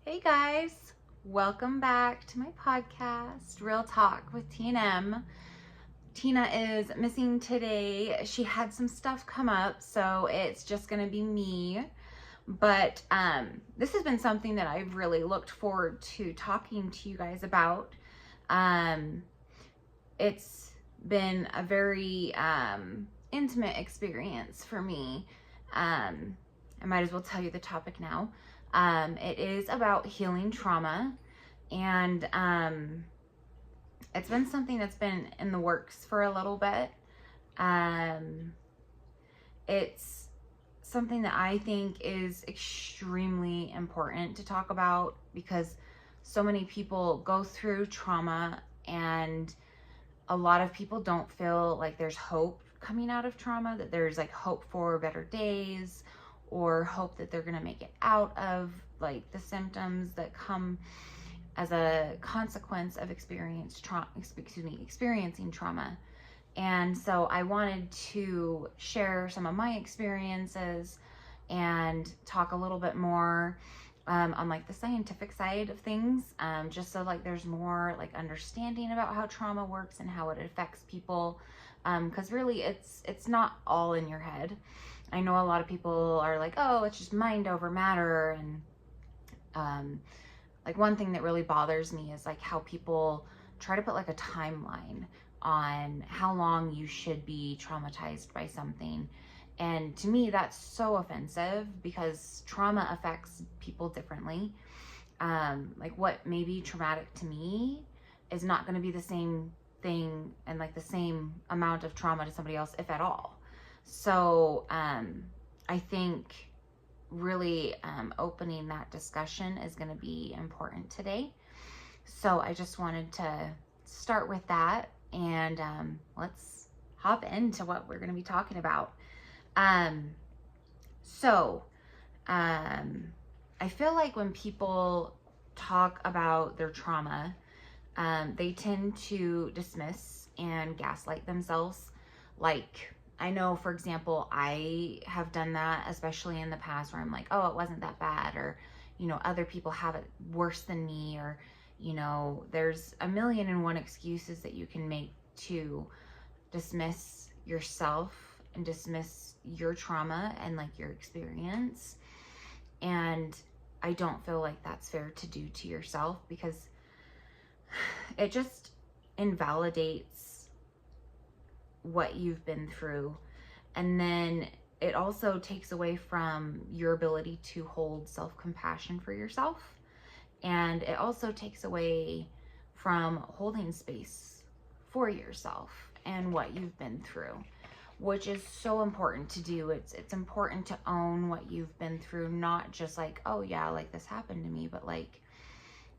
Hey guys, welcome back to my podcast, Real Talk with T&M. Tina is missing today. She had some stuff come up, so it's just gonna be me. But this has been something that I've really looked forward to talking to you guys about. It's been a very intimate experience for me. I might as well tell you the topic now. It is about healing trauma, and it's been something that's been in the works for a little bit. It's something that I think is extremely important to talk about because so many people go through trauma, and a lot of people don't feel like there's hope coming out of trauma, that there's like hope for better days or hope that they're going to make it out of like the symptoms that come as a consequence of experiencing trauma. And so I wanted to share some of my experiences and talk a little bit more on like the scientific side of things, just so like there's more like understanding about how trauma works and how it affects people, because really it's not all in your head. I know a lot of people are like, oh, it's just mind over matter. And like one thing that really bothers me is like how people try to put like a timeline on how long you should be traumatized by something. And to me, that's so offensive because trauma affects people differently. Like what may be traumatic to me is not going to be the same thing and like the same amount of trauma to somebody else, if at all. So I think really opening that discussion is going to be important today. So I just wanted to start with that, and let's hop into what we're going to be talking about. I feel like when people talk about their trauma, they tend to dismiss and gaslight themselves. Like, I know, for example, I have done that, especially in the past, where I'm like, oh, it wasn't that bad, or, you know, other people have it worse than me, or, you know, there's a million and one excuses that you can make to dismiss yourself and dismiss your trauma and like your experience. And I don't feel like that's fair to do to yourself, because it just invalidates what you've been through. And then it also takes away from your ability to hold self-compassion for yourself. And it also takes away from holding space for yourself and what you've been through, which is so important to do. It's important to own what you've been through, not just like, oh yeah, like this happened to me, but like,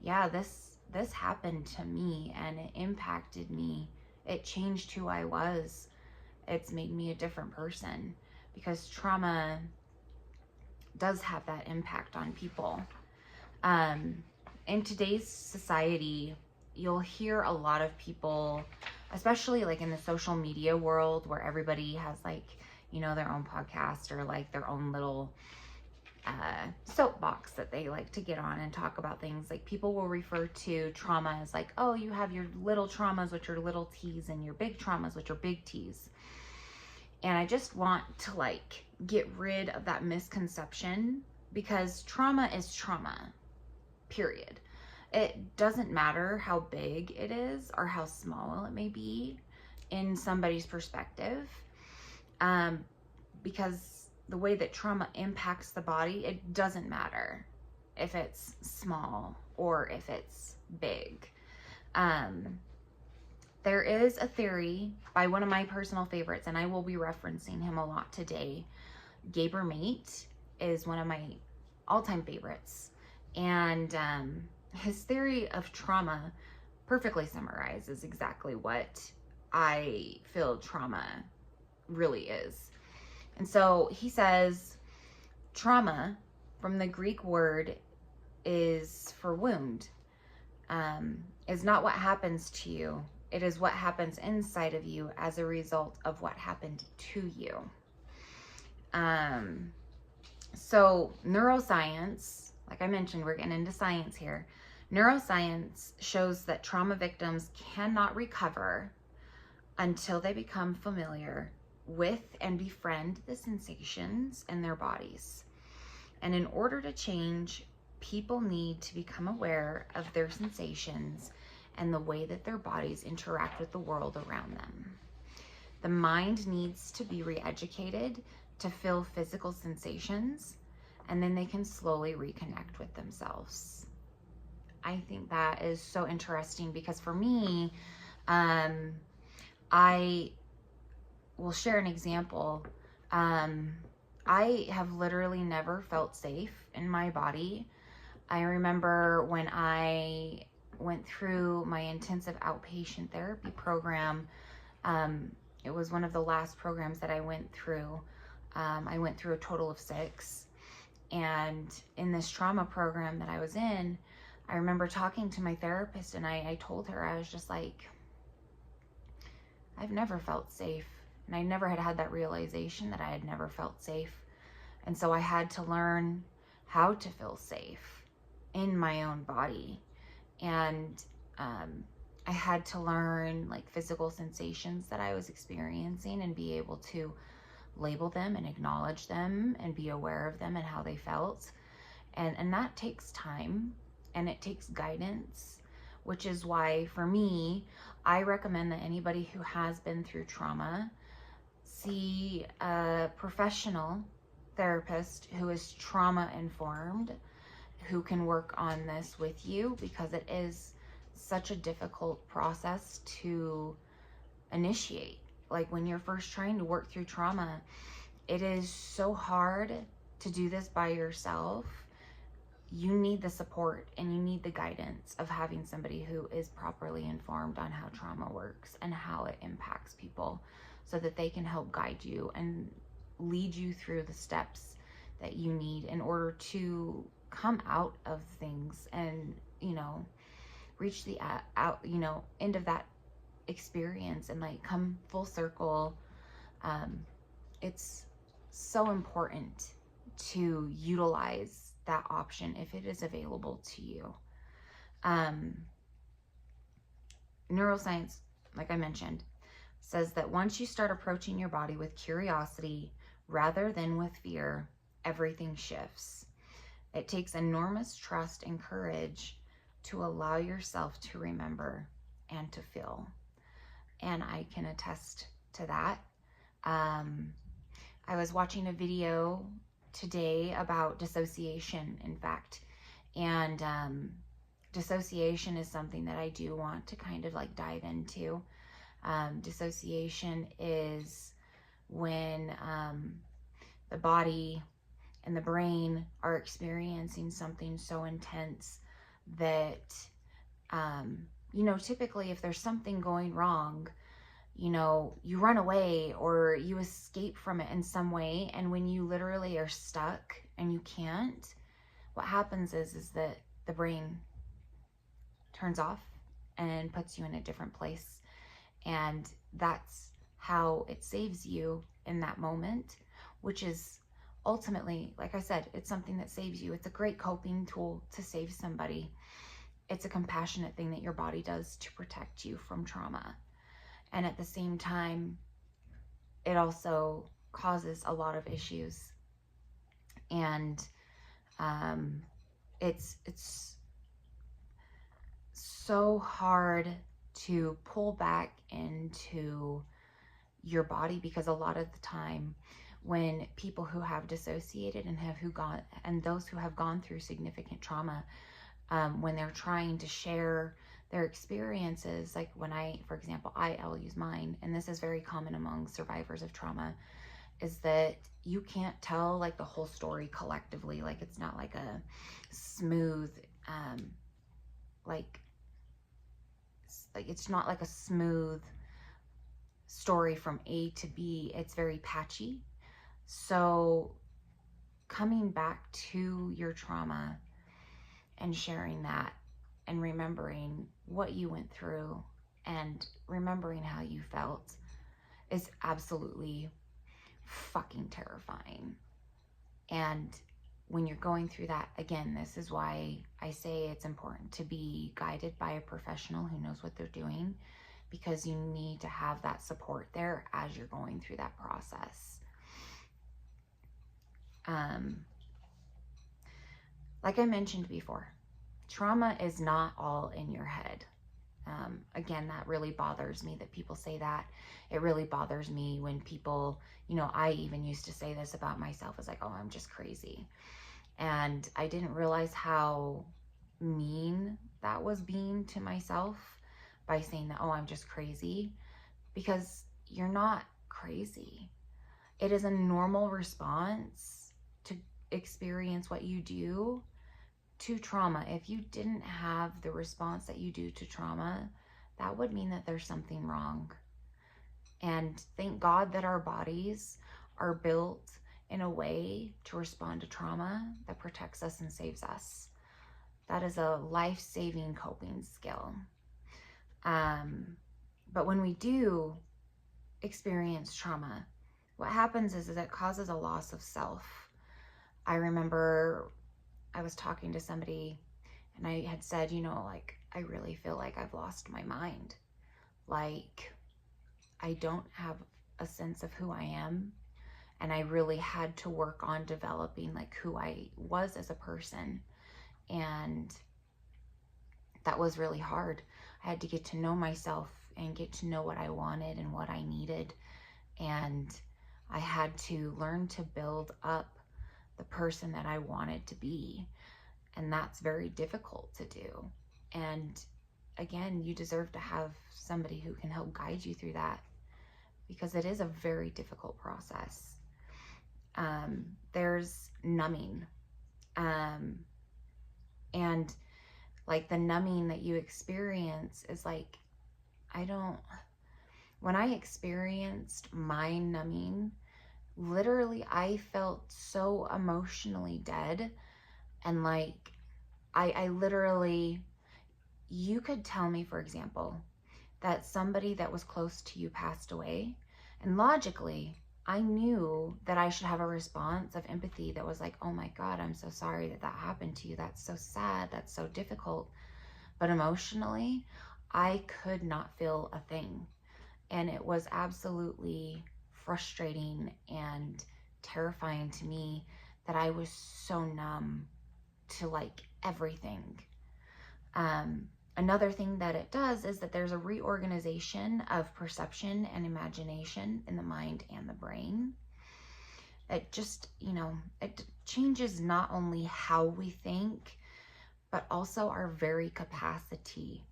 yeah, this happened to me and it impacted me. It changed who I was. It's made me a different person, because trauma does have that impact on people. In today's society, you'll hear a lot of people, especially like in the social media world, where everybody has like, you know, their own podcast or like their own little soapbox that they like to get on and talk about things. Like people will refer to trauma as like, oh, you have your little traumas, which are little T's, and your big traumas, which are big T's. And I just want to like get rid of that misconception, because trauma is trauma, period. It doesn't matter how big it is or how small it may be in somebody's perspective, because the way that trauma impacts the body, it doesn't matter if it's small or if it's big. There is a theory by one of my personal favorites, and I will be referencing him a lot today. Gabor Maté is one of my all-time favorites. And his theory of trauma perfectly summarizes exactly what I feel trauma really is. And so he says, trauma, from the Greek word, is for wound, is not what happens to you. It is what happens inside of you as a result of what happened to you. So neuroscience, like I mentioned, we're getting into science here. Neuroscience shows that trauma victims cannot recover until they become familiar with and befriend the sensations in their bodies. And in order to change, people need to become aware of their sensations and the way that their bodies interact with the world around them. The mind needs to be re-educated to feel physical sensations, and then they can slowly reconnect with themselves. I think that is so interesting because for me, I will share an example. I have literally never felt safe in my body. I remember when I went through my intensive outpatient therapy program, it was one of the last programs that I went through. I went through a total of 6. And in this trauma program that I was in, I remember talking to my therapist, and I told her, I was just like, I've never felt safe. And I never had that realization that I had never felt safe. And so I had to learn how to feel safe in my own body. And I had to learn like physical sensations that I was experiencing and be able to label them and acknowledge them and be aware of them and how they felt. And that takes time, and it takes guidance, which is why for me, I recommend that anybody who has been through trauma see a professional therapist who is trauma informed, who can work on this with you, because it is such a difficult process to initiate. Like when you're first trying to work through trauma, it is so hard to do this by yourself. You need the support and you need the guidance of having somebody who is properly informed on how trauma works and how it impacts people, so that they can help guide you and lead you through the steps that you need in order to come out of things and, you know, reach the end of that experience and like come full circle. It's so important to utilize that option if it is available to you. Neuroscience, like I mentioned, says that once you start approaching your body with curiosity rather than with fear, everything shifts. It takes enormous trust and courage to allow yourself to remember and to feel. And I can attest to that. I was watching a video today about dissociation, in fact, and dissociation is something that I do want to kind of like dive into. Dissociation is when the body and the brain are experiencing something so intense that, typically if there's something going wrong, you run away or you escape from it in some way. And when you literally are stuck and you can't, what happens is that the brain turns off and puts you in a different place. And that's how it saves you in that moment, which is ultimately, like I said, it's something that saves you. It's a great coping tool to save somebody. It's a compassionate thing that your body does to protect you from trauma. And at the same time, it also causes a lot of issues. And it's so hard to pull back into your body, because a lot of the time when people who have dissociated and those who have gone through significant trauma, when they're trying to share their experiences, like when for example, I'll use mine, and this is very common among survivors of trauma, is that you can't tell like the whole story collectively. Like it's not like a smooth, it's not like a smooth story from A to B. It's very patchy. So coming back to your trauma and sharing that and remembering what you went through and remembering how you felt is absolutely fucking terrifying. And when you're going through that, again, this is why I say it's important to be guided by a professional who knows what they're doing, because you need to have that support there as you're going through that process. Like I mentioned before, trauma is not all in your head. Again, that really bothers me that people say that. It really bothers me when people, you know, I even used to say this about myself, as like, oh, I'm just crazy. And I didn't realize how mean that was being to myself by saying that, oh, I'm just crazy, because you're not crazy. It is a normal response to experience what you do to trauma. If you didn't have the response that you do to trauma, that would mean that there's something wrong. And thank God that our bodies are built in a way to respond to trauma that protects us and saves us. That is a life-saving coping skill. But when we do experience trauma, what happens is it causes a loss of self. I remember I was talking to somebody and I had said, you know, like, I really feel like I've lost my mind. Like, I don't have a sense of who I am. And I really had to work on developing like who I was as a person. And that was really hard. I had to get to know myself and get to know what I wanted and what I needed. And I had to learn to build up the person that I wanted to be. And that's very difficult to do. And again, you deserve to have somebody who can help guide you through that, because it is a very difficult process. There's numbing. And like the numbing that you experience is like, when I experienced my numbing, literally I felt so emotionally dead. And like, I literally, you could tell me, for example, that somebody that was close to you passed away, and logically, I knew that I should have a response of empathy that was like, oh my God, I'm so sorry that that happened to you. That's so sad. That's so difficult. But emotionally, I could not feel a thing. And it was absolutely frustrating and terrifying to me that I was so numb to like everything. Another thing that it does is that there's a reorganization of perception and imagination in the mind and the brain. It just, you know, it changes not only how we think, but also our very capacity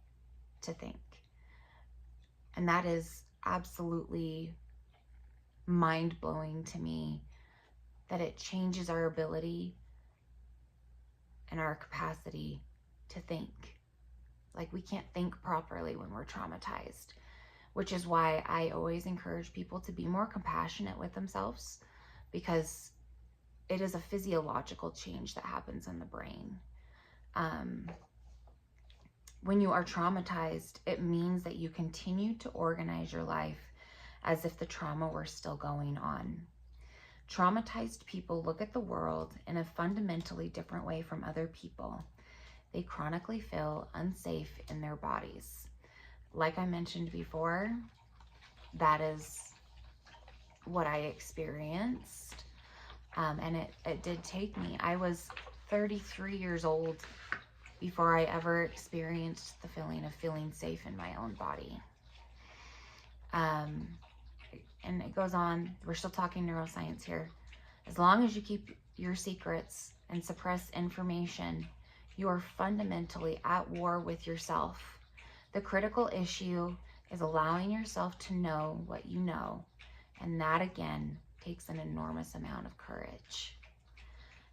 to think. And that is absolutely mind-blowing to me, that it changes our ability and our capacity to think. Like, we can't think properly when we're traumatized, which is why I always encourage people to be more compassionate with themselves, because it is a physiological change that happens in the brain. When you are traumatized, it means that you continue to organize your life as if the trauma were still going on. Traumatized people look at the world in a fundamentally different way from other people. They chronically feel unsafe in their bodies. Like I mentioned before, that is what I experienced. And it did take me. I was 33 years old before I ever experienced the feeling of feeling safe in my own body. And it goes on. We're still talking neuroscience here. As long as you keep your secrets and suppress information, you are fundamentally at war with yourself. The critical issue is allowing yourself to know what you know. And that, again, takes an enormous amount of courage.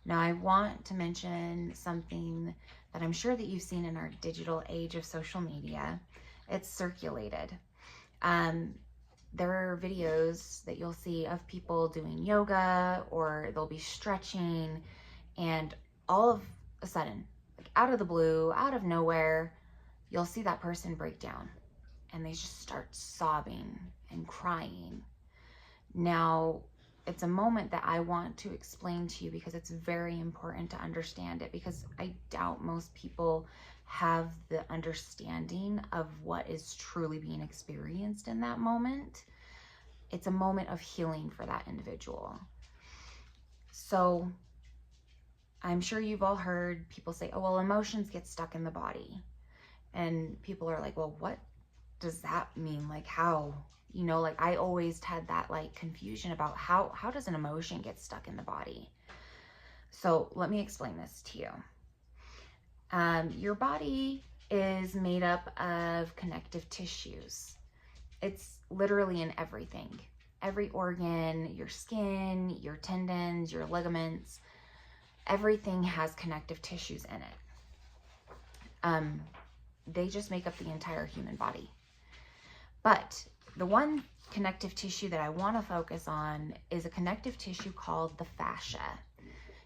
Now, I want to mention something that I'm sure that you've seen in our digital age of social media. It's circulated. There are videos that you'll see of people doing yoga, or they'll be stretching, and all of a sudden, like out of the blue, out of nowhere, you'll see that person break down and they just start sobbing and crying. Now, it's a moment that I want to explain to you because it's very important to understand it, because I doubt most people have the understanding of what is truly being experienced in that moment. It's a moment of healing for that individual. So I'm sure you've all heard people say, oh, well, emotions get stuck in the body. And people are like, well, what does that mean? Like, how? You know, like, I always had that like confusion about how does an emotion get stuck in the body? So let me explain this to you. Your body is made up of connective tissues. It's literally in everything. Every organ, your skin, your tendons, your ligaments, everything has connective tissues in it. They just make up the entire human body. But the one connective tissue that I want to focus on is a connective tissue called the fascia.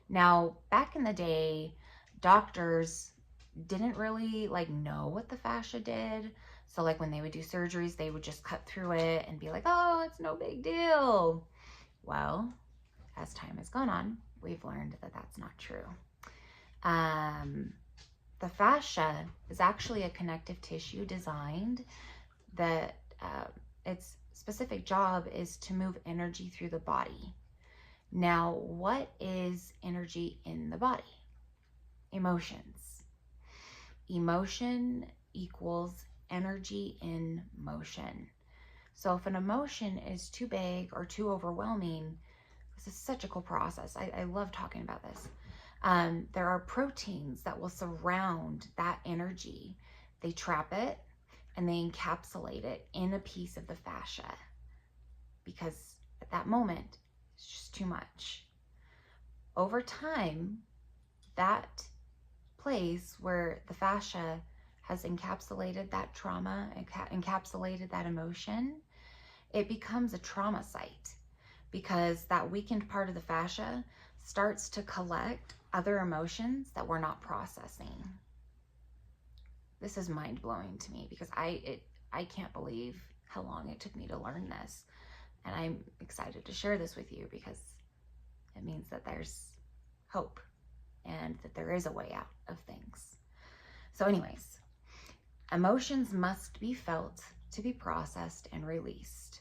Now, back in the day, doctors didn't really like know what the fascia did. So like when they would do surgeries, they would just cut through it and be like, oh, it's no big deal. Well, as time has gone on, we've learned that that's not true. The fascia is actually a connective tissue designed that its specific job is to move energy through the body. Now, what is energy in the body? Emotions. Emotion equals energy in motion. So if an emotion is too big or too overwhelming, this is such a cool process. I love talking about this. There are proteins that will surround that energy. They trap it and they encapsulate it in a piece of the fascia, because at that moment, it's just too much. Over time, that place where the fascia has encapsulated that trauma, encapsulated that emotion, it becomes a trauma site, because that weakened part of the fascia starts to collect other emotions that we're not processing. This is mind-blowing to me, because I can't believe how long it took me to learn this. And I'm excited to share this with you, because it means that there's hope and that there is a way out of things. So anyways, emotions must be felt to be processed and released.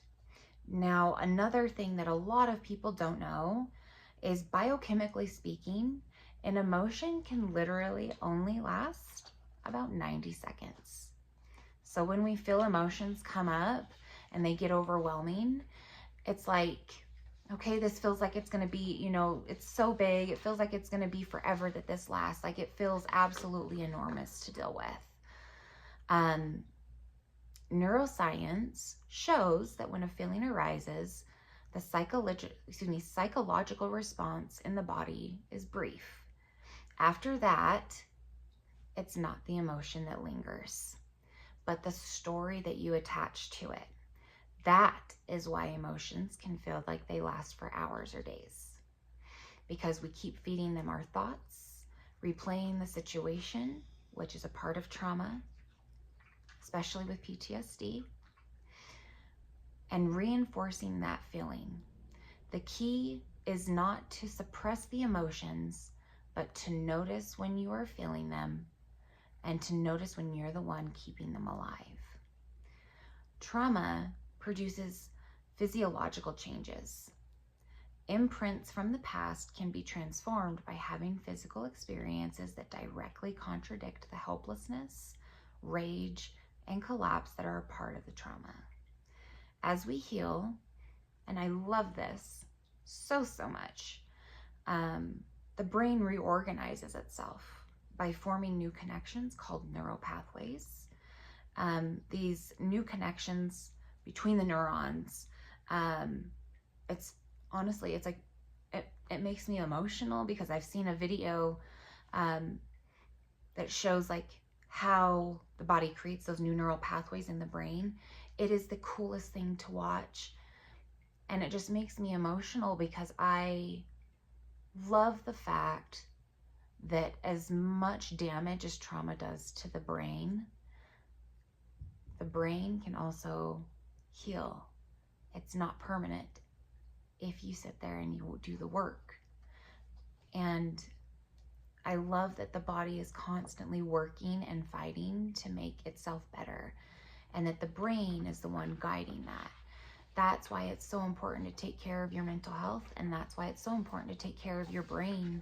Now, another thing that a lot of people don't know is, biochemically speaking, an emotion can literally only last about 90 seconds. So when we feel emotions come up and they get overwhelming, it's like, okay, this feels like it's going to be, you know, it's so big. It feels like it's going to be forever that this lasts. Like, it feels absolutely enormous to deal with. Neuroscience shows that when a feeling arises, the psychological response in the body is brief. After that, it's not the emotion that lingers, but the story that you attach to it. That is why emotions can feel like they last for hours or days, because we keep feeding them our thoughts, replaying the situation, which is a part of trauma, especially with PTSD, and reinforcing that feeling. The key is not to suppress the emotions, but to notice when you are feeling them, and to notice when you're the one keeping them alive. Trauma produces physiological changes. Imprints from the past can be transformed by having physical experiences that directly contradict the helplessness, rage, and collapse that are a part of the trauma. As we heal, and I love this so much, the brain reorganizes itself by forming new connections called neural pathways. These new connections between the neurons, it's like, it makes me emotional, because I've seen a video that shows like how the body creates those new neural pathways in the brain. It is the coolest thing to watch, and it just makes me emotional, because I love the fact that as much damage as trauma does to the brain can also heal. It's not permanent. if you sit there and you do the work. And I love that the body is constantly working and fighting to make itself better, and that the brain is the one guiding that. That's why it's so important to take care of your mental health, and that's why it's so important to take care of your brain,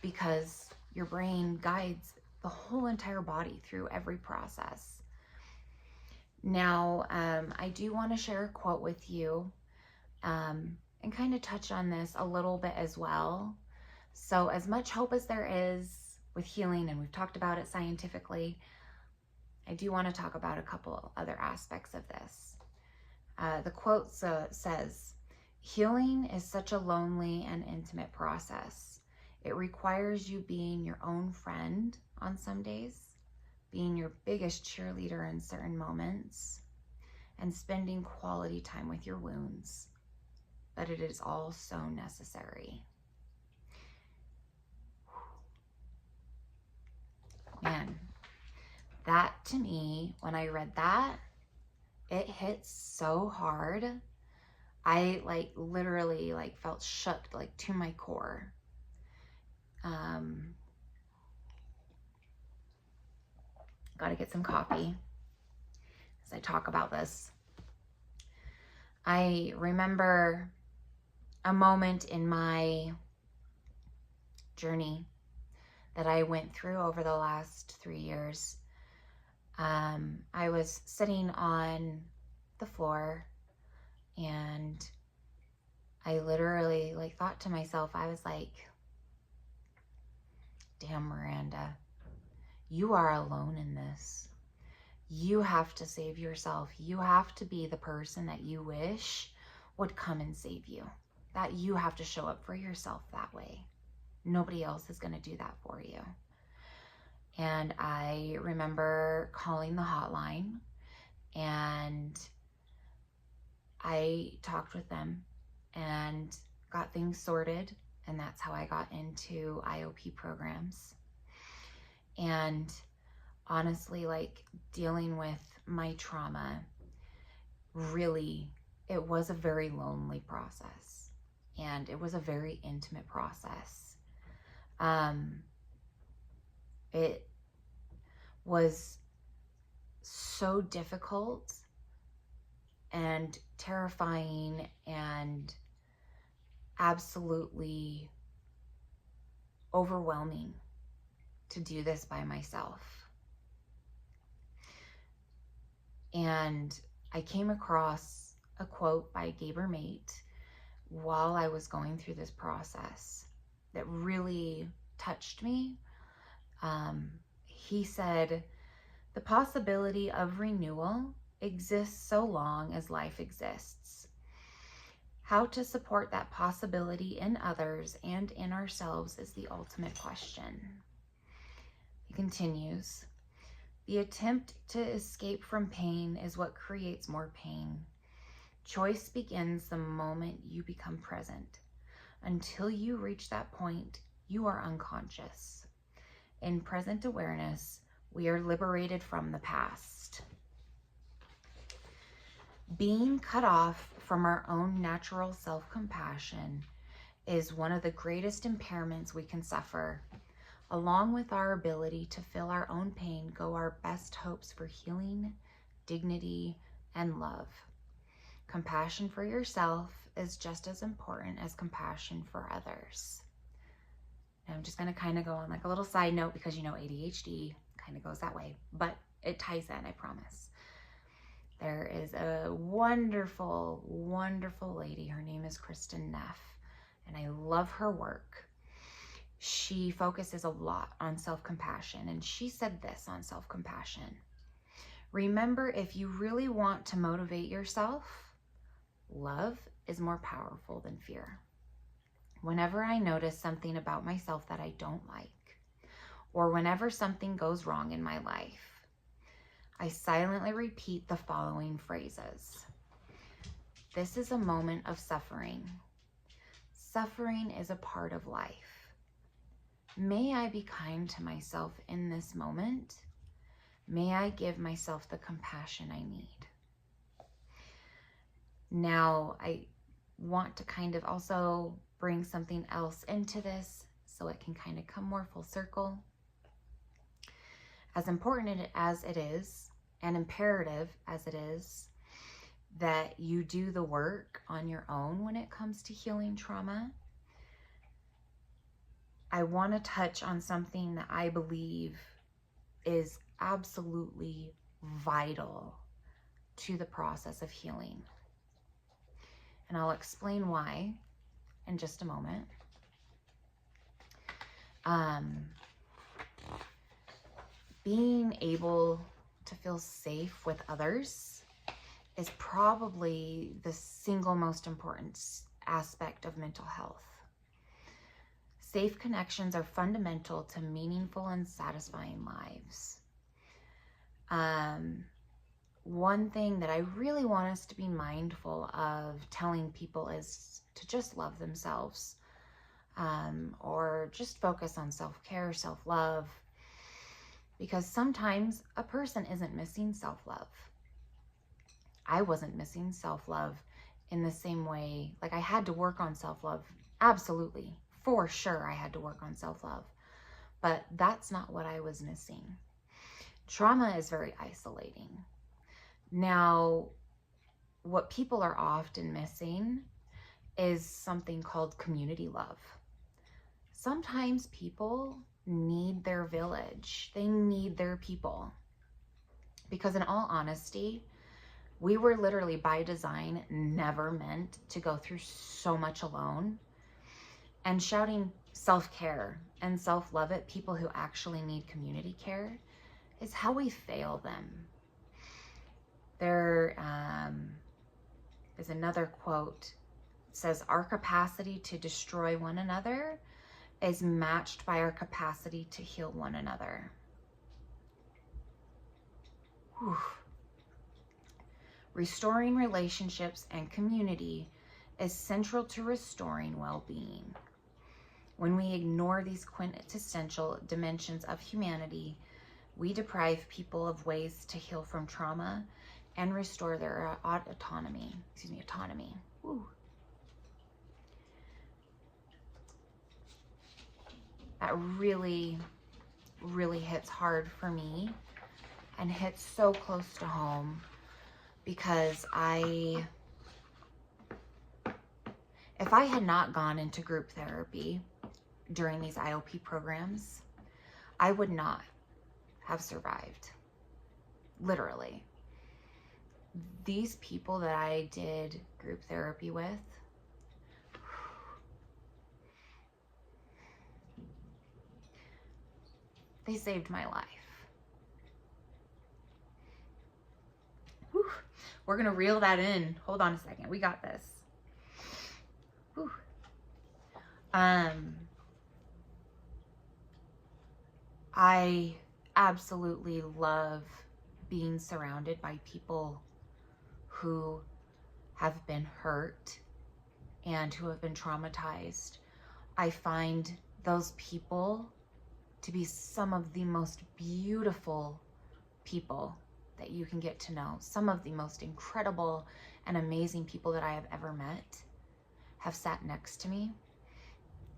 because your brain guides the whole entire body through every process. Now, I do want to share a quote with you, and kind of touch on this a little bit as well. So as much hope as there is with healing, and we've talked about it scientifically, I do want to talk about a couple other aspects of this. The quote says, "Healing is such a lonely and intimate process. It requires you being your own friend on some days, being your biggest cheerleader in certain moments, and spending quality time with your wounds. But it is all so necessary." Man, that to me, when I read that, it hit so hard. I literally felt shook to my core. Gotta get some coffee as I talk about this. I remember a moment in my journey that I went through over the last 3 years. I was sitting on the floor, and I literally thought to myself, I was like, damn, Myranda, you are alone in this. You have to save yourself. You have to be the person that you wish would come and save you. That you have to show up for yourself that way. Nobody else is going to do that for you. And I remember calling the hotline, and I talked with them and got things sorted. And that's how I got into IOP programs. And honestly, dealing with my trauma, really, it was a very lonely process, and it was a very intimate process. It was so difficult and terrifying and absolutely overwhelming to do this by myself. And I came across a quote by Gabor Maté while I was going through this process that really touched me. He said, "The possibility of renewal exists so long as life exists. How to support that possibility in others and in ourselves is the ultimate question." He continues, "The attempt to escape from pain is what creates more pain. Choice begins the moment you become present. Until you reach that point, you are unconscious. In present awareness, we are liberated from the past." Being cut off from our own natural self-compassion is one of the greatest impairments we can suffer. Along with our ability to feel our own pain go our best hopes for healing, dignity, and love. Compassion for yourself is just as important as compassion for others. And I'm just going to kind of go on a little side note, because ADHD kind of goes that way, but it ties in, I promise. There is a wonderful, wonderful lady. Her name is Kristin Neff, and I love her work. She focuses a lot on self-compassion, and she said this on self-compassion: "Remember, if you really want to motivate yourself, love is more powerful than fear. Whenever I notice something about myself that I don't like, or whenever something goes wrong in my life, I silently repeat the following phrases. This is a moment of suffering. Suffering is a part of life. May I be kind to myself in this moment? May I give myself the compassion I need." Now, want to kind of also bring something else into this so it can kind of come more full circle. As important as it is, and imperative as it is, that you do the work on your own when it comes to healing trauma, I want to touch on something that I believe is absolutely vital to the process of healing. And I'll explain why in just a moment. Being able to feel safe with others is probably the single most important aspect of mental health. Safe connections are fundamental to meaningful and satisfying lives. One thing that I really want us to be mindful of telling people is to just love themselves, or just focus on self-care, self-love, because sometimes a person isn't missing self-love. I wasn't missing self-love in the same way. Like, I had to work on self-love. Absolutely. For sure, I had to work on self-love. But that's not what I was missing. Trauma is very isolating. Now, what people are often missing is something called community love. Sometimes people need their village. They need their people. Because in all honesty, we were literally by design never meant to go through so much alone. And shouting self-care and self-love at people who actually need community care is how we fail them. There is another quote. It says, "Our capacity to destroy one another is matched by our capacity to heal one another." Whew. Restoring relationships and community is central to restoring well-being. When we ignore these quintessential dimensions of humanity, we deprive people of ways to heal from trauma and restore their autonomy. Woo. That really, really hits hard for me and hits so close to home, because if I had not gone into group therapy during these IOP programs, I would not have survived. Literally. These people that I did group therapy with, they saved my life. Whew. We're gonna reel that in. Hold on a second. We got this. Whew. I absolutely love being surrounded by people who have been hurt and who have been traumatized. I find those people to be some of the most beautiful people that you can get to know. Some of the most incredible and amazing people that I have ever met have sat next to me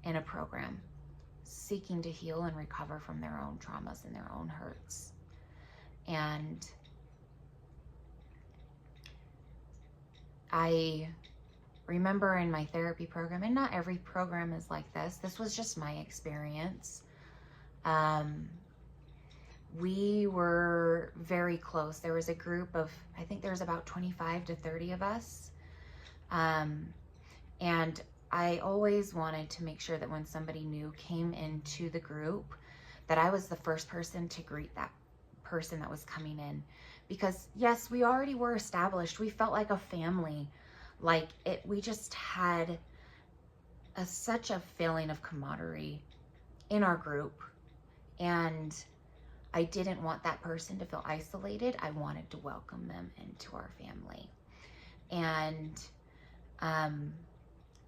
in a program, seeking to heal and recover from their own traumas and their own hurts. And I remember in my therapy program, and not every program is like this, this was just my experience. We were very close. There was a group of, I think there was about 25 to 30 of us. And I always wanted to make sure that when somebody new came into the group, that I was the first person to greet that person that was coming in. Because yes, we already were established. We felt like a family. Like we just had such a feeling of camaraderie in our group. And I didn't want that person to feel isolated. I wanted to welcome them into our family. And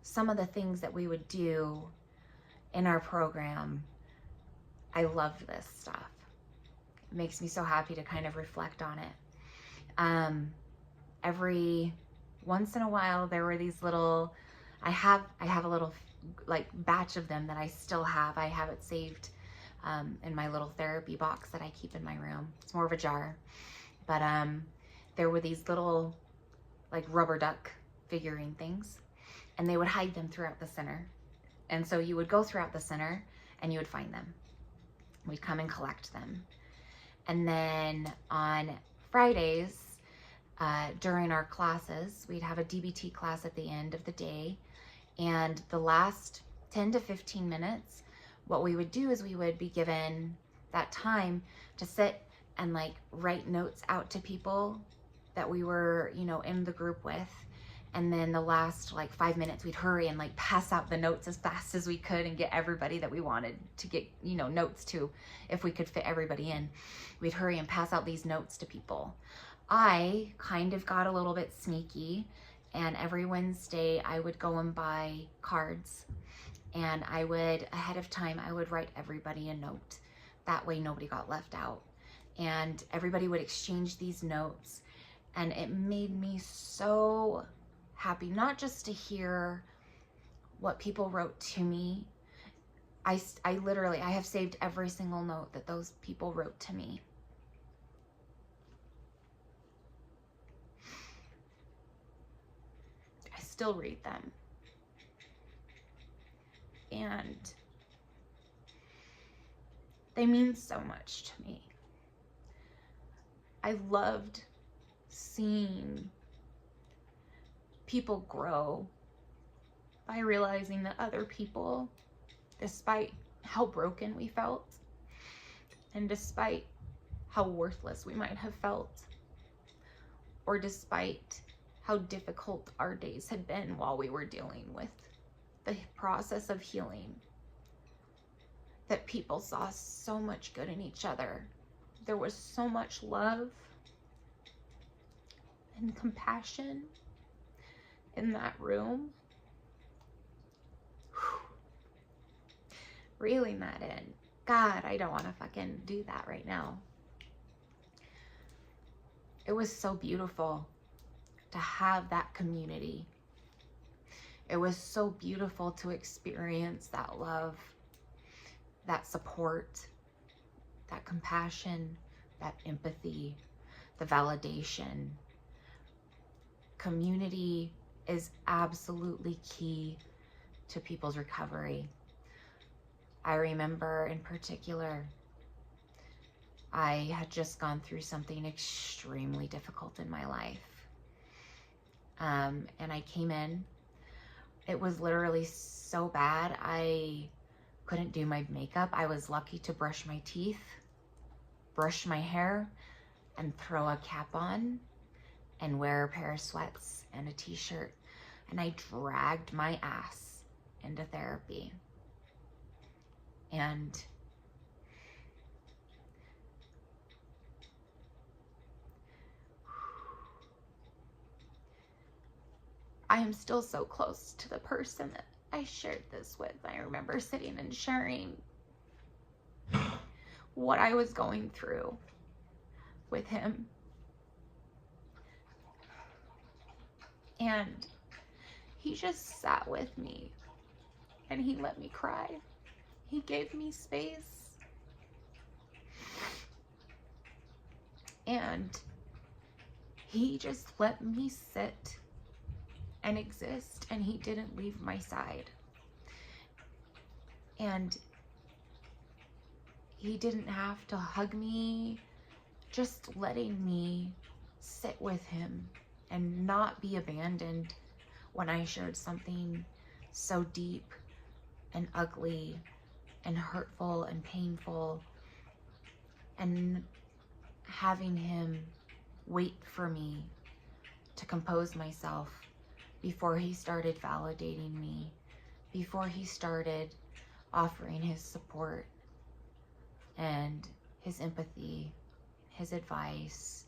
some of the things that we would do in our program, I loved this stuff. It makes me so happy to kind of reflect on it. Every once in a while there were these little, I have a little like batch of them that I still have. I have it saved in my little therapy box that I keep in my room. It's more of a jar. But there were these little like rubber duck figurine things, and they would hide them throughout the center. And so you would go throughout the center and you would find them. We'd come and collect them. And then on Fridays, during our classes, we'd have a DBT class at the end of the day. And the last 10 to 15 minutes, what we would do is we would be given that time to sit and like write notes out to people that we were, you know, in the group with. And then the last like 5 minutes, we'd hurry and like pass out the notes as fast as we could and get everybody that we wanted to get, you know, notes to, if we could fit everybody in. We'd hurry and pass out these notes to people. I kind of got a little bit sneaky, and every Wednesday I would go and buy cards, and I would, ahead of time, I would write everybody a note. That way nobody got left out. And everybody would exchange these notes, and it made me so happy, not just to hear what people wrote to me. I literally, I have saved every single note that those people wrote to me. I still read them. And they mean so much to me. I loved seeing people grow by realizing that other people, despite how broken we felt, and despite how worthless we might have felt, or despite how difficult our days had been while we were dealing with the process of healing, that people saw so much good in each other. There was so much love and compassion in that room. Reeling that in. God, I don't want to fucking do that right now. It was so beautiful to have that community. It was so beautiful to experience that love, that support, that compassion, that empathy, the validation. Community is absolutely key to people's recovery. I remember in particular, I had just gone through something extremely difficult in my life. And I came in. It was literally so bad, I couldn't do my makeup. I was lucky to brush my teeth, brush my hair, and throw a cap on and wear a pair of sweats and a t-shirt. And I dragged my ass into therapy. And I am still so close to the person that I shared this with. I remember sitting and sharing what I was going through with him. And he just sat with me and he let me cry. He gave me space. And he just let me sit and exist, and he didn't leave my side. And he didn't have to hug me, just letting me sit with him and not be abandoned when I shared something so deep and ugly and hurtful and painful, and having him wait for me to compose myself before he started validating me, before he started offering his support and his empathy, his advice.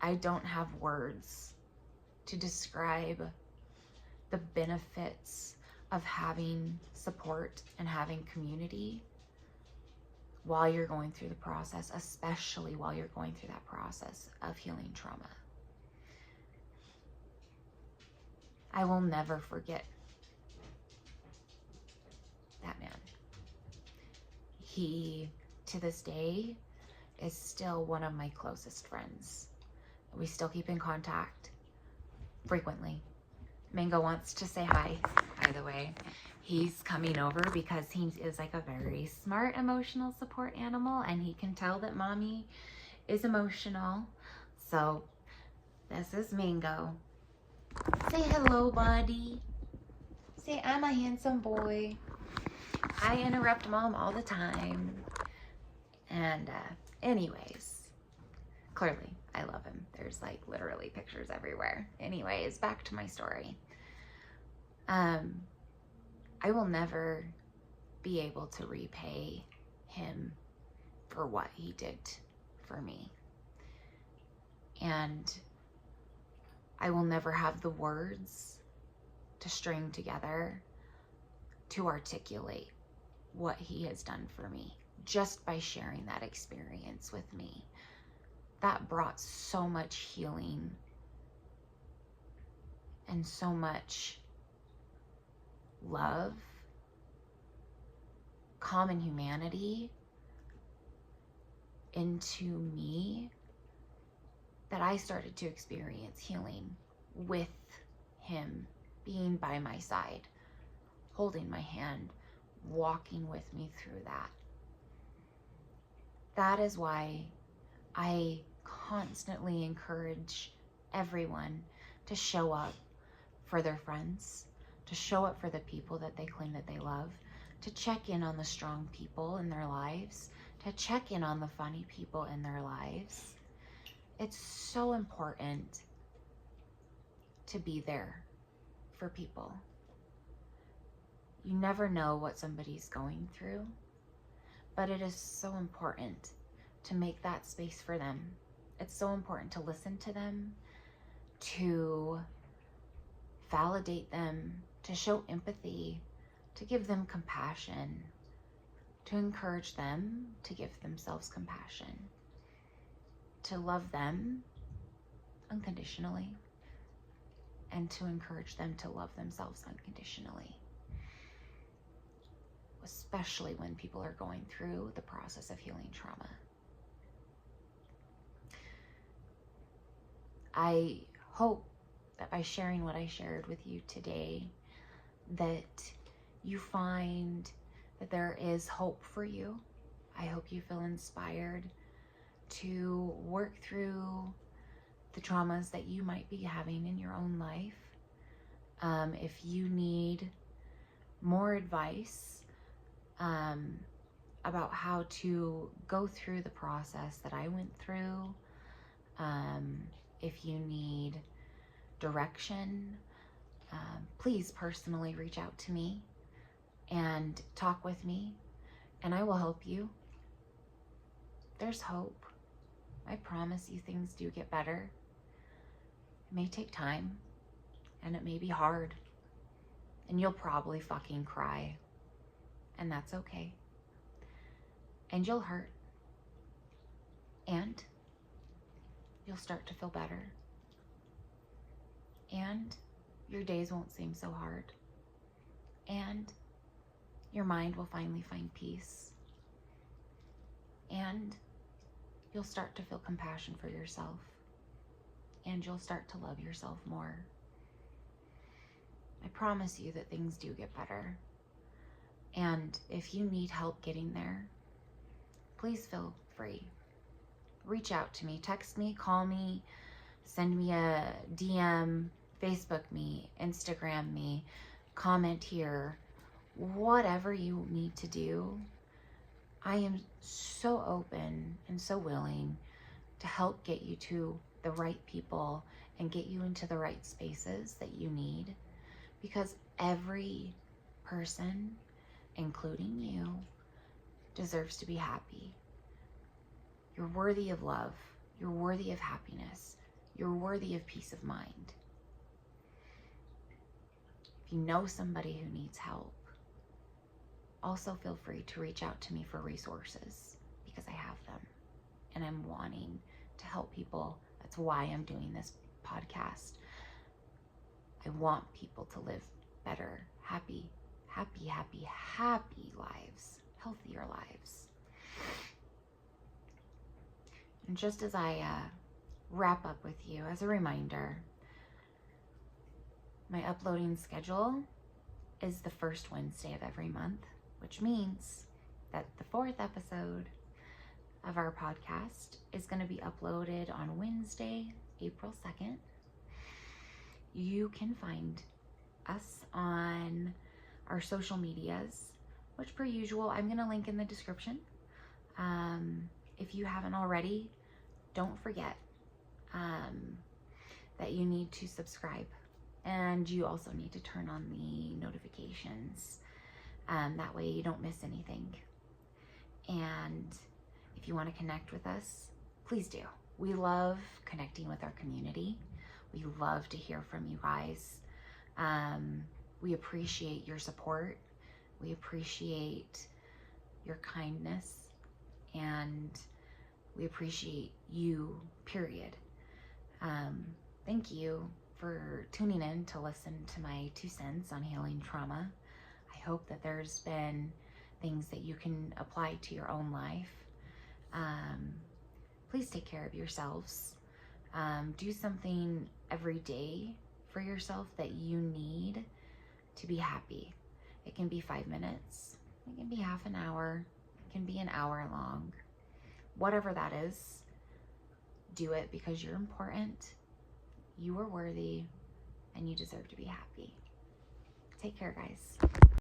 I don't have words to describe the benefits of having support and having community. while you're going through the process, especially while you're going through that process of healing trauma. I will never forget that man. He, to this day, is still one of my closest friends. We still keep in contact frequently. Mango wants to say hi, by the way. He's coming over because he is like a very smart emotional support animal, and he can tell that mommy is emotional. So this is Mango. Say hello, buddy. Say I'm a handsome boy. I interrupt mom all the time. And anyways, clearly I love him. There's like literally pictures everywhere. Anyways, back to my story. I will never be able to repay him for what he did for me. And I will never have the words to string together to articulate what he has done for me just by sharing that experience with me. That brought so much healing and so much love, common humanity into me that I started to experience healing with him being by my side, holding my hand, walking with me through that. That is why I constantly encourage everyone to show up for their friends, to show up for the people that they claim that they love, to check in on the strong people in their lives, to check in on the funny people in their lives. It's so important to be there for people. You never know what somebody's going through, but it is so important to make that space for them. It's so important to listen to them, to validate them, to show empathy, to give them compassion, to encourage them to give themselves compassion, to love them unconditionally, and to encourage them to love themselves unconditionally, especially when people are going through the process of healing trauma. I hope that by sharing what I shared with you today, that you find that there is hope for you. I hope you feel inspired to work through the traumas that you might be having in your own life. If you need more advice about how to go through the process that I went through, if you need direction, please personally reach out to me and talk with me, and I will help you. There's hope. I promise you things do get better. It may take time, and it may be hard, and you'll probably fucking cry, and that's okay. And you'll hurt, and you'll start to feel better, and your days won't seem so hard, and your mind will finally find peace, and you'll start to feel compassion for yourself, and you'll start to love yourself more. I promise you that things do get better. And if you need help getting there, please feel free. Reach out to me, text me, call me, send me a DM, Facebook me, Instagram me, comment here, whatever you need to do. I am so open and so willing to help get you to the right people and get you into the right spaces that you need, because every person, including you, deserves to be happy. You're worthy of love. You're worthy of happiness. You're worthy of peace of mind. If you know somebody who needs help, also feel free to reach out to me for resources, because I have them and I'm wanting to help people. That's why I'm doing this podcast. I want people to live better, happy lives, healthier lives. And just as I wrap up with you, as a reminder, my uploading schedule is the first Wednesday of every month, which means that the 4th episode of our podcast is going to be uploaded on Wednesday, April 2nd. You can find us on our social medias, which per usual, I'm going to link in the description. If you haven't already, don't forget that you need to subscribe, and you also need to turn on the notifications. That way you don't miss anything. And if you want to connect with us, please do. We love connecting with our community. We love to hear from you guys. We appreciate your support. We appreciate your kindness, and we appreciate you, period. Thank you for tuning in to listen to my 2 cents on healing trauma. I hope that there's been things that you can apply to your own life. Please take care of yourselves. Do something every day for yourself that you need to be happy. It can be 5 minutes, it can be half an hour, it can be an hour long. Whatever that is, do it, because you're important, you are worthy, and you deserve to be happy. Take care, guys.